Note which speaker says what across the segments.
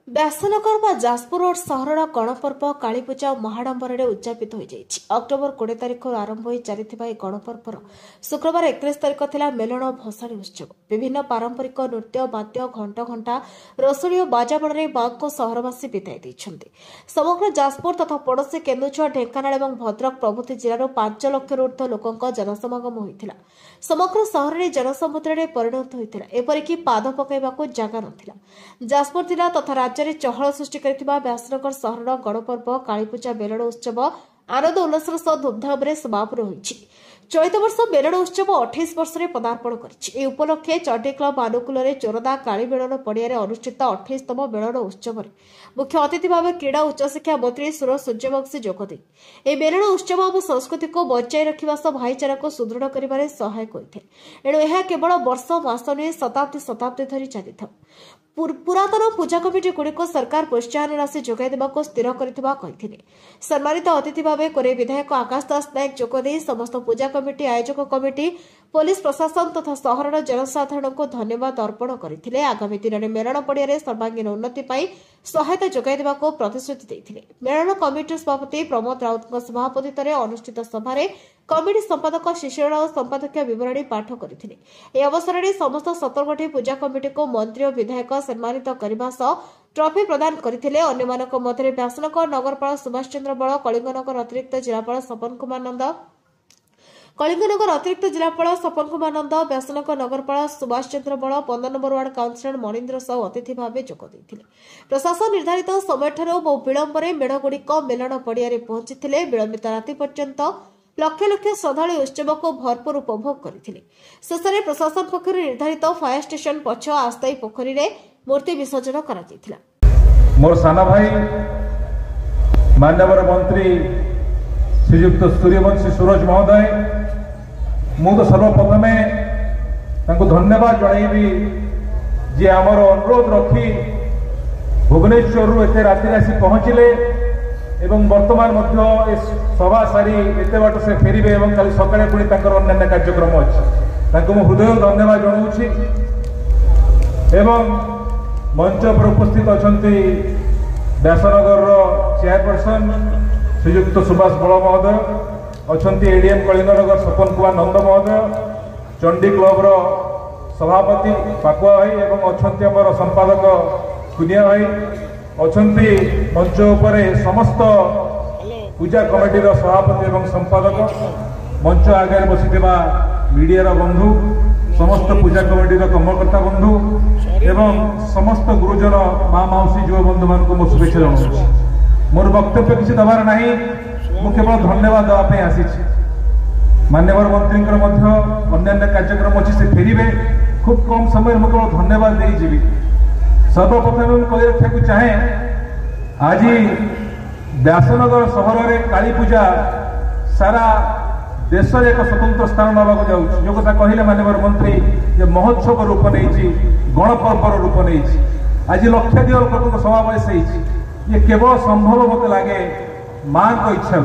Speaker 1: ବ୍ୟାସନଗର ବା ଯାଜପୁର ରୋଡ ସହରର ଗଣପର୍ବ କାଳୀପୂଜା ମହାଡମ୍ବରରେ ଉଦ୍ଯାପିତ ହୋଇଯାଇଛି। ଅକ୍ଟୋବର 20 ତାରିଖରୁ ଆରମ୍ଭ ହୋଇ ଚାଲିଥିବା ଏହି ଗଣପର୍ବର ଶୁକ୍ରବାର 31 ତାରିଖ ଥିଲା ମେଲଣ ଓ ଭସାଣୀ ଉତ୍ସବ। ବିଭିନ୍ନ ପାରମ୍ପରିକ ନୃତ୍ୟ, ବାଦ୍ୟ, ଘଣ୍ଟ ଘଣ୍ଟା, ରୋଷଣୀ ଓ ବାଜାବଣରେ ମା'ଙ୍କୁ ସହରବାସୀ ବିଦାୟ ଦେଇଛନ୍ତି। ସମଗ୍ର ଯାଜପୁର ତଥା ପଡ଼ୋଶୀ କେନ୍ଦୁଝର, ଢେଙ୍କାନାଳ ଏବଂ ଭଦ୍ରକ ପ୍ରଭୃତି ଜିଲ୍ଲାରୁ 5 ଲକ୍ଷରୁ ଊର୍ଦ୍ଧ୍ୱ ଲୋକଙ୍କ ଜନସମାଗମ ହୋଇଥିଲା। ସମଗ୍ର ସହରରେ ଜନସମୁଦ୍ରରେ ପରିଣତ ହୋଇଥିଲା। ଏପରିକି ପାଦ ପକାଇବାକୁ ଜାଗା ନଥିଲା। ଯାଜପୁର ଜିଲ୍ଲା ତଥା ରାଜ୍ୟରେ ଚହଳ ସୃଷ୍ଟି କରିଥିବା ବ୍ୟାସନଗର ସହରର ଗଣପର୍ବ କାଳୀପୂଜା ମେଲଣ ଉତ୍ସବ ଆନନ୍ଦ ଉଲ୍ଲାସର ସହ ଧୁମଧାମରେ ସମାପନ ହୋଇଛି। ଚଳିତ ବର୍ଷ ମେଲଣ ଉତ୍ସବ 28 ବର୍ଷରେ ପଦାର୍ପଣ କରିଛି। ଏହି ଉପଲକ୍ଷେ ଚଣ୍ଡୀ କ୍ଲବ ଆନୁକୂଲ୍ୟରେ ଚୋରଦା କାଳୀ ମେଲଣ ପଡ଼ିଆରେ ଅନୁଷ୍ଠିତ 28ତମ ମେଲଣ ଉତ୍ସବରେ ମୁଖ୍ୟ ଅତିଥି ଭାବେ କ୍ରୀଡ଼ା ଓ ଉଚ୍ଚଶିକ୍ଷା ମନ୍ତ୍ରୀ ସୁର ସୂର୍ଯ୍ୟବଂଶୀ ଯୋଗଦେଇ ଏହି ମେଲଣ ଉତ୍ସବ ଆମ ସଂସ୍କୃତିକୁ ବଞ୍ଚାଇ ରଖିବା ସହ ଭାଇଚାରାକୁ ସୁଦୃଢ଼ କରିବାରେ ସହାୟକ ହୋଇଥାଏ। ଏଣୁ ଏହା କେବଳ ବର୍ଷ ମାସ ନୁହେଁ, ଶତାବ୍ଦୀ ଧରି ଚାଲିଥାଉ। ପୁରାତନ ପୂଜା କମିଟି ଗୁଡ଼ିକୁ ସରକାର ପ୍ରୋତ୍ସାହନ ରାଶି ଯୋଗାଇ ଦେବାକୁ ସ୍ଥିର କରିଥିବା କହିଥିଲେ। ସମ୍ମାନିତ ଅତିଥି ଭାବେ କୋରେଇ ବିଧାୟକ ଆକାଶ ଦାସ ନାୟକ ଯୋଗଦେଇ ସମସ୍ତ ପୂଜା କମିଟି, ଆୟୋଜକ କମିଟି, ପୋଲିସ ପ୍ରଶାସନ ତଥା ସହରର ଜନସାଧାରଣଙ୍କୁ ଧନ୍ୟବାଦ ଅର୍ପଣ କରିଥିଲେ। ଆଗାମୀ ଦିନରେ ମେଲଣ ପଡ଼ିଆରେ ସର୍ବାଙ୍ଗୀନ ଉନ୍ନତି ପାଇଁ ସହାୟତା ଯୋଗାଇ ଦେବାକୁ ପ୍ରତିଶ୍ରୁତି ଦେଇଥିଲେ। ମେଲଣ କମିଟିର ସଭାପତି ପ୍ରମୋଦ ରାଉତଙ୍କ ସଭାପତିତ୍ୱରେ ଅନୁଷ୍ଠିତ ସଭାରେ କମିଟି ସମ୍ପାଦକ ଶିଶିର ରାଉତ ସମ୍ପାଦକୀୟ ବିବରଣୀ ପାଠ କରିଥିଲେ। ଏହି ଅବସରରେ ସମସ୍ତ 17ଗୋଟି ପୂଜା କମିଟିକୁ ମନ୍ତ୍ରୀ ଓ ବିଧାୟକ ସମ୍ମାନିତ କରିବା ସହ ଟ୍ରଫି ପ୍ରଦାନ କରିଥିଲେ। ଅନ୍ୟମାନଙ୍କ ମଧ୍ୟରେ ବ୍ୟାସନଗର ନଗରପାଳ ସୁଭାଷ ଚନ୍ଦ୍ର ବଳ, କଳିଙ୍ଗନଗର ଅତିରିକ୍ତ ଜିଲ୍ଲାପାଳ ସପନ କୁମାର ନନ୍ଦ, ବ୍ୟାସନଗର ନଗରପାଳ Subhash Chandra Bal, 15 number ward councillor Manindra Sahu ଅତିଥି ଭାବେ ଯୋଗ ଦେଇଥିଲେ। ପ୍ରଶାସନ ନିର୍ଦ୍ଧାରିତ ସମୟଠାରୁ ବହୁ ବିଳମ୍ବରେ ମେଢ଼ଗୁଡ଼ିକ ମେଲଣ ପଡ଼ିଆରେ ପହଞ୍ଚିଥିଲେ। ବିଳମ୍ବିତ ରାତି ପର୍ଯ୍ୟନ୍ତ ଲକ୍ଷ ଲକ୍ଷ ଶ୍ରଦ୍ଧାଳୁ ଉତ୍ସବକୁ ଭରପୁର ଉପଭୋଗ କରିଥିଲେ। ଶେଷରେ ପ୍ରଶାସନ ପକ୍ଷରୁ ନିର୍ଦ୍ଧାରିତ ଫାୟାର ଷ୍ଟେସନ ପଛ ଆସ୍ଥାୟୀ ପୋଖରୀରେ ମୂର୍ତ୍ତି ବିସର୍ଜନ କରାଯାଇଥିଲା।
Speaker 2: मोर साना भाई मान्यवर मंत्री श्रीयुक्त सूर्यवंशी सूरज महोदय, मु तो सर्वप्रथम धन्यवाद जनइबी जे आमर अनुरोध रखी भुवनेश्वर एत राति आसी पहुँचले एवं वर्तमान सभा सारी एत बाट से फेरबे और कल सकाଳେ पुणी अन्य कार्यक्रम अच्छी हृदय धन्यवाद जनाऊँगी। मंच पर उपस्थित अच्छा व्यासनगर चेयरपर्सन श्रीयुक्त सुभाष बल महोदय, अच्छा एडीएम कलिंगनगर सपन कुमार नंद महोदय, चंडी क्लब सभापति पाकुआ भाई और अच्छा संपादक कुनिया भाई, अच्छा मंच उपर समस्त पूजा कमिटी सभापति और संपादक, मंच आगे बसी मीडिया बंधु, समस्त पूजा कमिटी कर्मकर्ता बंधु एवं समस्त गुरुजन माँ मौसी युव बंधु मान को शुभेच्छा जनाऊँ। मोर वक्तव्य किसी दबार ना, मुझे केवल धन्यवाद देवाई आसी। मान्यवर मंत्री अन्य कार्यक्रम अच्छी से फेरबे, खूब कम समय मुझे केवल धन्यवाद दे जीवी। सर्वप्रथम कही रखा चाहे आज व्यासनगर सहर में काली पूजा सारा देश एक स्वतंत्र स्थान नाक जाऊँ। जो कथा कहले माननीय मंत्री जे महोत्सव रूप नहीं, गणपर्वर रूप नहीं, आज लक्षाधिक लोक समावेश ये केवल संभव मत लगे माँ को इच्छा।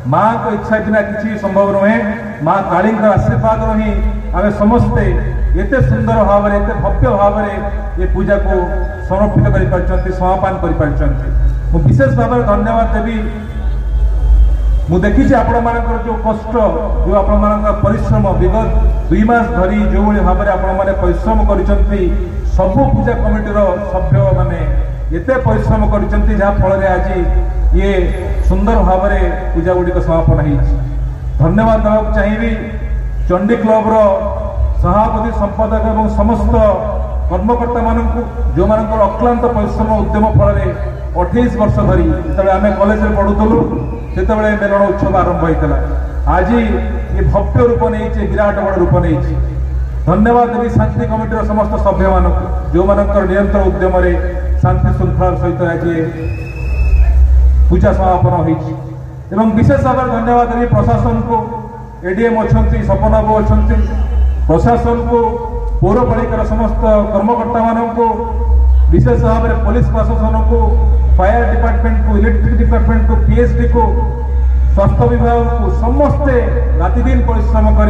Speaker 2: माँ को इच्छा बिना किसी संभव नुहे। माँ काली आशीर्वाद ही आम समस्ते एत सुंदर भाव में, एत भव्य भाव में ये पूजा को समर्पित कर समापन कर विशेष भाव में धन्यवाद देवी। मु देखी आपण मानकर जो कष्ट, जो आपण मानकर परिश्रम विगत 2 मास धरी जो भाई भाव में आपण मैंने परिश्रम करिसंती, सबु पूजा कमिटीर सभ्य माने एते परिश्रम करिसंती जहाँ फल आज ये सुंदर भाव में पूजा गुड़िक समापन हो। धन्यवाद देवाक चाहिए चंडी क्लब सभापति, संपादक और समस्त कर्मकर्ता मान जो मान अक्लांत परिश्रम उद्यम फल 28 वर्ष धरी जो आम कॉलेज में पढ़ुलु से मेलण उत्सव आरंभ होता आज ये भव्य रूप नहीं, विराट बड़ रूप नहीं। धन्यवाद देवी शांति कमिटीर समस्त सभ्य मान जो मान निरंतर उद्यम शांति श्रृंखला सहित आज पूजा समापन हो। विशेष भाव में धन्यवाद देवी प्रशासन को, एडीएम अच्छा, सपन बाबू अच्छा, प्रशासन को, पौरपालिकार समस्त कर्मकर्ता मान को, विशेष भाव में पुलिस प्रशासन को, फायर डिपार्टमेंट को, इलेक्ट्रिक डिपार्टमेंट को, पीएचडी को, स्वास्थ्य विभाग को समस्ते राति दिन परिश्रम कर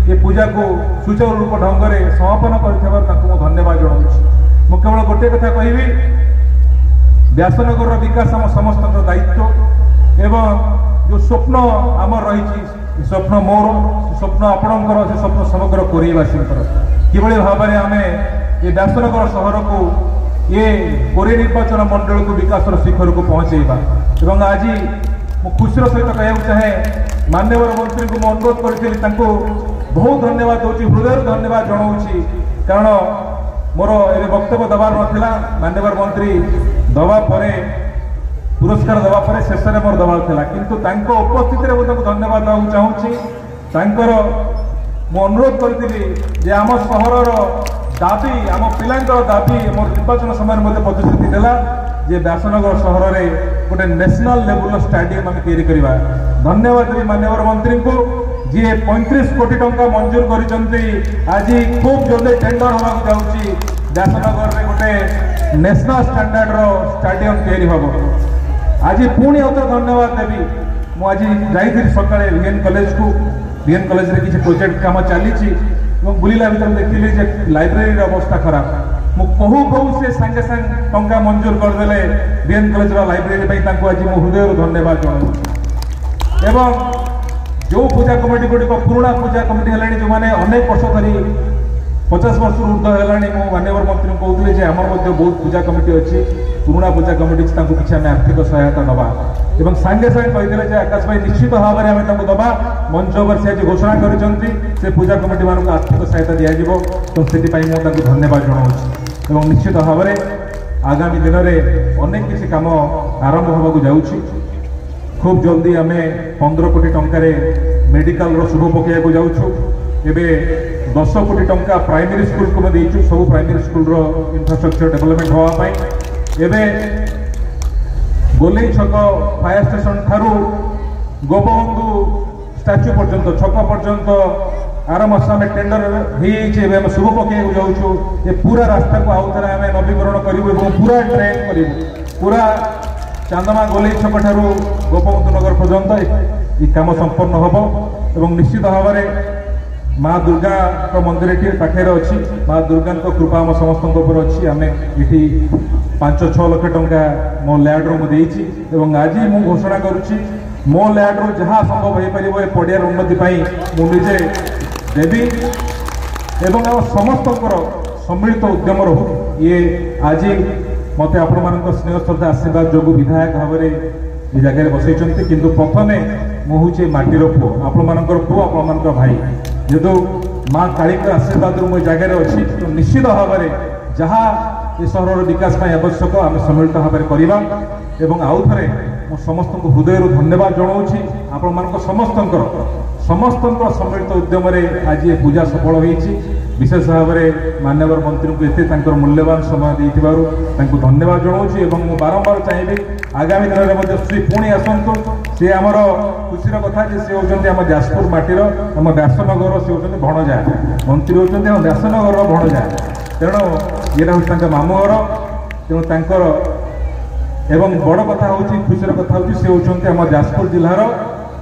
Speaker 2: ये पूजा को सुचारू रूप ढंग से समापन कर धन्यवाद जनाऊँ। मुझे केवल गोटे कथा कहि व्यासनगर विकास आम समस्त दायित्व एवं जो स्वप्न आमर रही स्वप्न मोर स्वप्न आपणकर से स्वप्न समग्र कोरेवासी किभली भाव में आम ये व्यासनगर सहर को ये कोरे निर्वाचन मंडल को विकास शिखर को पहुंचेबा एवं आज मु खुशीर सहित कहना चाहे माननीय मंत्री को अनुरोध करी बहुत धन्यवाद दूसरी हृदय धन्यवाद जनाऊँगी कारण मोर ए वक्तव्य दबार नाला माननीय मंत्री दवा पर पुरस्कार दवा पर शेष में मोर दबार था किंतु उपस्थित मुझे धन्यवाद देवाक चाहूँगी मु अनुरोध करी आम सहर दाबी आम पिलांकर दाबी मोर निर्वाचन समय मत प्रतिश्रुति देला जे व्यासनगर सहर में गोटे नेशनल लेवल स्टाडियम आम तैयारी करवा धन्यवाद देवी माननीय मंत्री को जी 35 कोटी टंका मंजूर करिसंती आज खूब जल्दी टेंडर होगा जाऊँगी व्यासनगर में गोटे नेशनल स्टैंडर्ड रो स्टाडियम तैयारी हम आज पुणी आउ धन्यवाद देवी मुझे जाइए सका वीएन कॉलेज को वीएन कॉलेज रे किसी प्रोजेक्ट काम चली बुला भर देखिली लाइब्रेरी अवस्था खराब मुझे कहू से सांगे सांग टंका मंजूर करदे वीएन कॉलेज लाइब्रेरी आज मो हृदय धन्यवाद जनाऊँ एवं जो पूजा कमिटी गुड़िक पुराणा पूजा कमिटी है जो मैंने अनेक वर्ष धरी 50 वर्ष ऊर्ध है माननीय मंत्री कहते हैं आमर बहुत पूजा कमिटी अच्छी पुराणा पूजा कमिटी किसी आम आर्थिक सहायता दबा एवं सांगे सांगे कही आकाश भाई निश्चित भाव में आम दबा मंच पर से आज घोषणा कर पूजा कमिटी मान आर्थिक सहायता दिज्व तो से धन्यवाद जनाऊँ और निश्चित भाव में आगामी दिन में अनेक किसी काम आरंभ होगा जाऊँगी खूब जल्दी आम 15 कोटी टंकार मेडिकल शुभ पकड़ जाऊँ एवं 10 कोटी टंका प्राइमरी स्कूल को देचु सब प्राइमरी स्कूल इंफ्रास्ट्रक्चर डेवलपमेंट होगापाई एवं गोलई छक फायर स्टेशन ठारू गोपबंधु स्टाच्यू पर्यंत छक पर्यंत आर मास आम टेंडर हो शुभ पकड़ जाऊँ ये पूरा रास्ता को आउ थे आम नवीकरण करूँ पूरा ड्रेन करूँ पूरा चांदमा गोलई छक ठारू गोपबंधु नगर पर्यंत ये कम संपन्न हम एवं निश्चित भाव में माँ दुर्गा मंदिर पाखे अच्छी माँ दुर्गा कृपा आम समस्त अच्छी आम ये 5-6 लाख टंका मो लैंड रू मुझे आज मु घोषणा करुच्ची मो लैंड रू जहाँ संभव हो पार पड़ियार उन्नति मुझे देवी एवं आम समस्त सम्मिलित उद्यम रहू ये आज मत आपण स्नेह श्रद्धा आशीर्वाद जो विधायक भाव में ये जगह बसई किंतु प्रथम मुझे माटीर पुओ आपणकर पुओ आप भाई जेहेतु माँ काली आशीर्वाद मो जगह अच्छी तो निश्चित भाव में जहाँ ये सहर विकास आवश्यक आम सम्मिलित भाव में करवा एवं आउ थे मो समस्त हृदय धन्यवाद जनाऊँ आपण समस्त सम्मिलित उद्यम आज ये पूजा सफल होती विशेष भाव में माननीय मंत्री को एत मूल्यवान समय देती धन्यवाद जनाऊँ और बारंबार चाहिए आगामी दिन में श्री पुणी आसतु सी आमर खुशीर कथा सी होती आम जाजपुर माटीर आम व्यासनगर सी होती भणजा मंत्री होती आम व्यासनगर भणजा तेणु ये हूँ मामू घर तेणु एवं बड़ कथा हूँ खुशीर कथा हूँ सी होती आम जाजपुर जिलार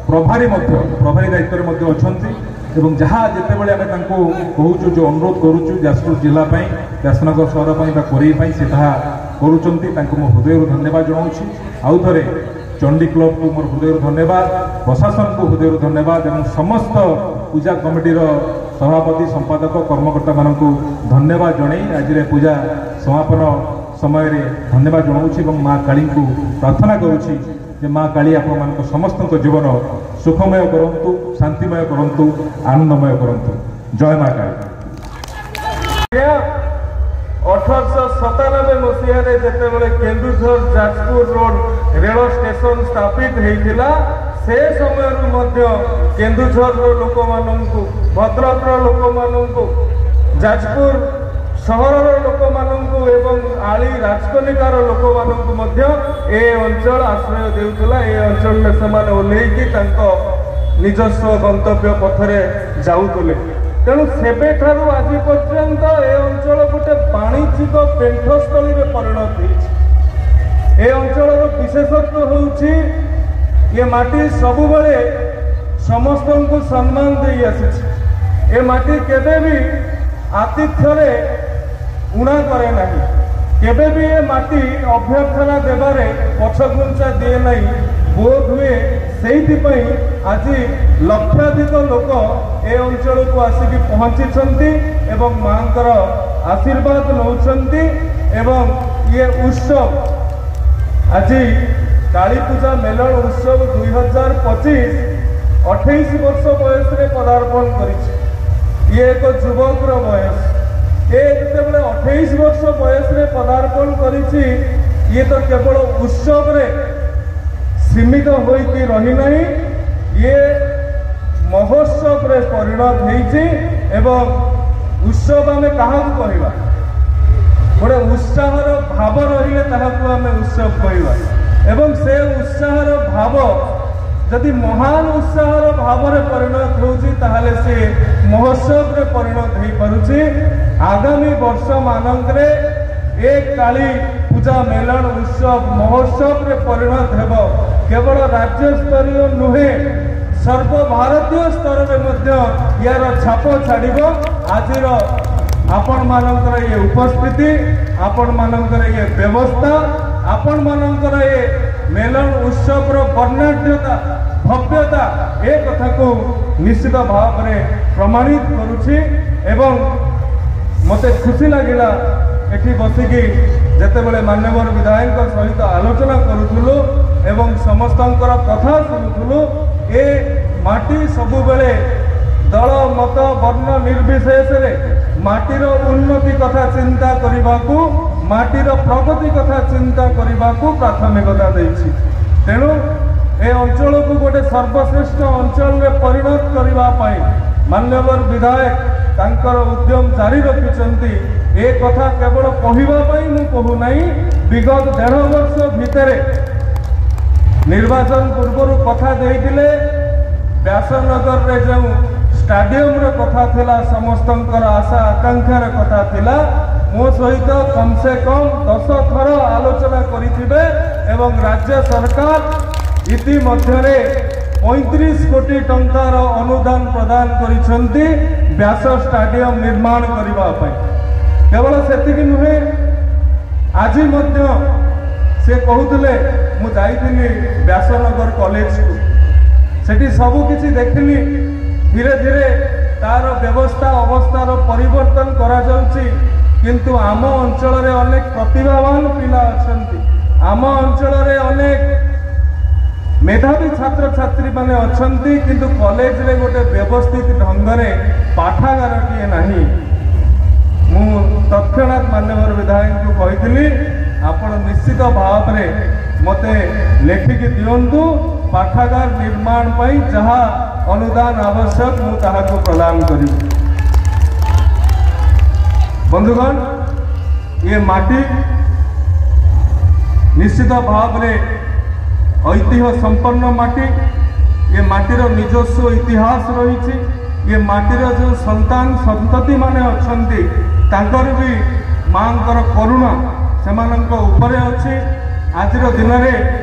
Speaker 2: प्रभारी दायित्व में अच्छा एवं जहाँ जिते बड़े आम कहूँ जो अनुरोध करुचु जाजपुर जिलापाई व्यासनगर सहर कोरेई से करुँच मो हृदय धन्यवाद जनाऊँ आउ थे चंडी क्लब को मोर हृदय धन्यवाद प्रशासन को हृदय धन्यवाद और समस्त पूजा कमिटीर सभापति संपादक कर्मकर्ता मान धन्यवाद जन आज पूजा समापन समय धन्यवाद जनाऊँ माँ काली को प्रार्थना करुँची माँ काली आप समस्त जीवन सुखमय करंतु शांतिमय करंतु आनंदमय करंतु जय माँ काली
Speaker 3: 1897 मसीह जिते Keonjhar Jajpur road rail station स्थापित होता से समय केन्दुझर लोक मानू भद्रक लोक मानू जाजपुर सहर लोक मानू एवं आली राजकनिकार लोक मानू ए अंचल आश्रय देउथला ए अंचल में से ओह्लैकी निजस्व गंतव्य पथरे जाऊले तेणु सेबे ठारू आज पर्यंत ए अंचल गोटे वाणिज्यिक पेंठस्थली में परिणत होती अंचल विशेषत्व होउछि ये माटी सबु बेले समस्त को सम्मान दे आसी ए माटी केबे भी आतिथ्य उणा करे नहीं केबे भी ये माटी अभ्यर्थना देवारे पछघुंचा दिए नहीं। बोध हुए से आज लक्षाधिक लोक ए अंचल को आसिक पहुंची एवं मांकर आशीर्वाद नौचंती एवं ये उत्सव आज काली पूजा मेलन उत्सव 2025 28 वर्ष बयस रे पदार्पण करिछि। ये एक युवक बयस ये जिते 28 वर्ष बयस रे पदार्पण करिछि। ये तो केवल उत्सव रे सीमित होइकी रही नहीं, ये महोत्सव रे परिणत होइछि एवं उत्सव आमे काहाकु कहबा गोटे उत्साहर भाव रहिले ताहाकु आमे उत्सव कहबा एवं से उत्साहर भाव जदि महान उत्साहर भाव रे परिणत होउछि ताहाले से महोत्सव रे परिणत होई पारुछि। आगामी वर्ष मानकरे एक काली पूजा मेलन उत्सव महोत्सव रे परिणत हेबो। केवल राज्य स्तरीय नुहे सर्वभारतीय स्तर में मध्य यार छाप छाड़िबो। आजिर आपण मानकर ये उपस्थिति, आपण मानकर ये व्यवस्था, आपण मानकर ये मेलन उत्सव रो वर्णाढ्यता भव्यता ए कथा को निश्चित भाव में प्रमाणित करुछि। एवं मते खुशी लगिला एठी बसिकी जेतेबेले मान्यवर विधायक सहित आलोचना करूथुलु एवं समस्तंकर कथा शुणुथुलु। ए माटी सबुबेले दल मत वर्ण निर्विशेष रे माटीर उन्नति कथा चिंता करिबाकू, माटीर प्रगति कथा चिंता करिबाकू प्राथमिकता दैछि। तेणु ए अंचल को गोटे सर्वश्रेष्ठ अंचल रे परिणत करिबा पाई मान्यवर विधायक तांकर उद्यम जारी रखिछंती। ए कथा केवल कहिबा पाई मु कहू नहीं, विगत 1.5 वर्ष भितरे निर्वाचन पूर्व कथा देइतिले व्यासनगर रे जो स्टाडियम रे कथा थिला, समस्तंकर आशा आकांक्षार कथा थिला। मो सहित कम से कम 10 थर आलोचना करिथिबे एवं राज्य सरकार इति मध्यरे 35 कोटी टंकार अनुदान प्रदान करिसंती व्यास स्टाडियम निर्माण करिबा पई। केवल सेतिकी नुहे, आज मध्य से कहूले मु जाइथिली व्यासनगर कॉलेज को, सेठी सबु किछि देखिली। धीरे धीरे तार व्यवस्था अवस्थार परिवर्तन करा जाउछि, किंतु आम अंचल रे अनेक प्रतिभावान पिला अछंती, आम अंचल रे अनेक मेधावी छात्र छात्री माने अछंती, किंतु कॉलेज रे गोटे व्यवस्थित ढंग रे पाठागार टिए नाही। मु तत्क्षणात मान्यवर विधायक को कहिथिली आपण निश्चित भाव रे मते लेखिकी दियंतु, पाठागार निर्माण पाई जहा अनुदान आवश्यक मु ताहा को प्रदान करी। बंधुगण, ये माटी निश्चित भाव रे ऐतिह्य संपन्न माटी, ये माटीर निजस्व इतिहास रही। ये माटीर जो संतान संतति माने अछंती तांकर भी मांकर करुणा सेमानंक उपरे अछि। आजिर दिन में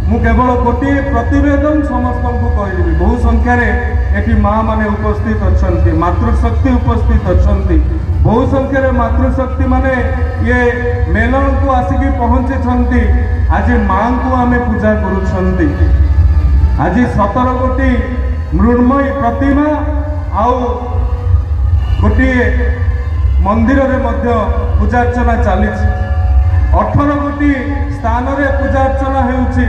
Speaker 3: मु केवल गोटे प्रतिवेदन समस्त को कहदेवी, बहु संख्यार एटी माँ माने उपस्थित अछंती, मातृशक्ति उपस्थित अछंती, बहु संख्यार मातृशक्ति माने ये मेलन को आसिकी पहुंची। आज माँ को आमे पूजा करुछंती। आज 17 कोटी मृण्मयी प्रतिमा आउ गोटे मंदिर रे मध्य पूजार्चना चली। 18 कोटी स्थान रे पूजार्चना हेउछि।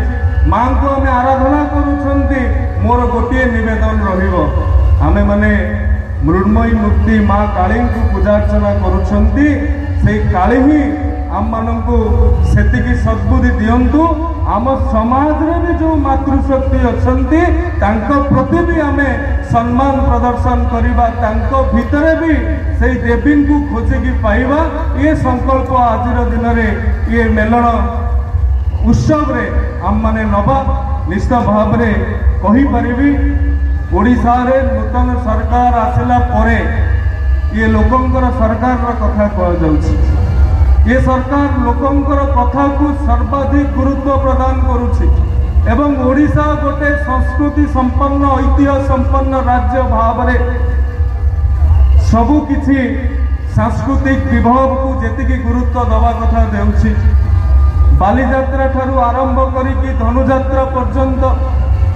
Speaker 3: माँ को आमे आराधना करुछंती। मोर गोटे निवेदन रहिबो, आमे माने मृण्मयी मूर्ति माँ काली को पूजार्चना करुछंती। से काली ही आम मानू सेतिकी सद्बुद्धि दियंतु। आम समाज रे भी जो मातृशक्ति अछंती तांको प्रति भी आमे सम्मान प्रदर्शन करिबा, तांको भितरे भी से देवी को खोजिकी पाइबा। ये संकल्प आजिर दिन में ये मेलन उत्सव रे आम माने नवा निश्चित भाव रे कहि परिबी। ओडिशा रे नूतन सरकार आसिला परे ये लोकंकर सरकार रा कथा कह जाउछि। ये सरकार लोकंकर कथा को सर्वाधिक गुरुत्व प्रदान करुछि एवं ओडिशा गोटे संस्कृति संपन्न ऐतिह्य संपन्न राज्य भाव रे सबु किछि सांस्कृतिक विभव को जेतिकी गुरुत्व दवा कथा देउछि बालीजात्रा ठारू आरंभ करिकी धनुजात्रा पर्यंत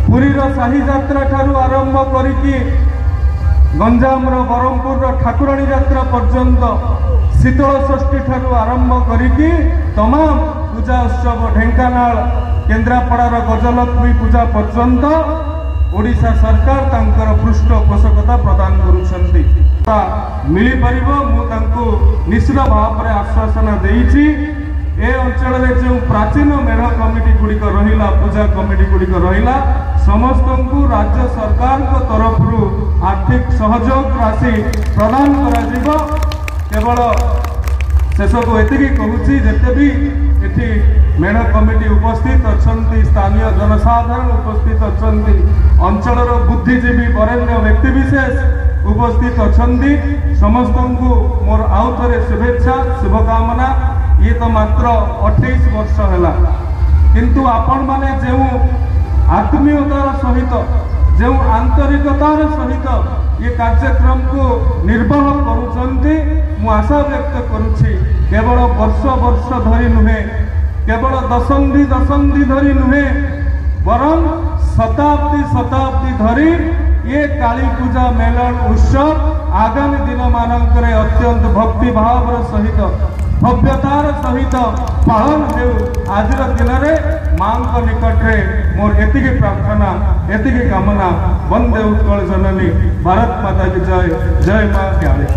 Speaker 3: पुरीर शाही जात्रा ठारू आरंभ करिकी गंजाम बरहमपुर ठाकुराणी यात्रा पर्यंत शीतल षष्ठी ठारू आरंभ करिकी तमाम पूजा उत्सव ढेंकानाल केन्द्रापड़ार गजलक्ष्मी पूजा पर्यंत ओडिशा सरकार तांकर पृष्ठपोषकता प्रदान करुछंती मिली परिबो मु तांको निश्चित भाव में आश्वासन देइछि ए अंचल में जो प्राचीन मेढ़ कमिटी गुड़िक रहिला पूजा कमिटी गुड़िक रहिला समस्त को राज्य सरकार को तरफ आर्थिक सहयोग राशि प्रदान करा केवल शेष को एतिकी कहूची जेते भी एठी मेढ़ कमिटी उपस्थित अच्छी स्थानीय जनसाधारण उपस्थित अच्छी अंचल बुद्धिजीवी वरेण्य व्यक्तिविशेष उपस्थित अच्छी समस्त को मोर आउ थे शुभेच्छा शुभकामना ये तो मात्र 28 वर्ष है किंतु आपण माने जो आत्मीयतार सहित जो आंतरिकतार सहित ये कार्यक्रम को निर्वाह करुचंती मु आशा व्यक्त करुछि केवल वर्ष वर्ष धरी नुहे केवल दशंधि धरी नुहे वरं शताब्दी शताब्दी धरी ये काली पूजा मेलन उत्सव आगामी दिन मानकरे अत्यंत भक्ति भाव सहित भव्यतार सहित पालन हो आज दिन में माँ निकट में मोर एतिकी प्रार्थना एतिकी कामना वंदे उत्कल जननी भारत माता की जय जय माँ काली।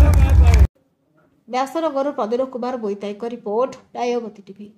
Speaker 1: Vyasanagar Pradeep Kumar Boitai report Dayomati TV.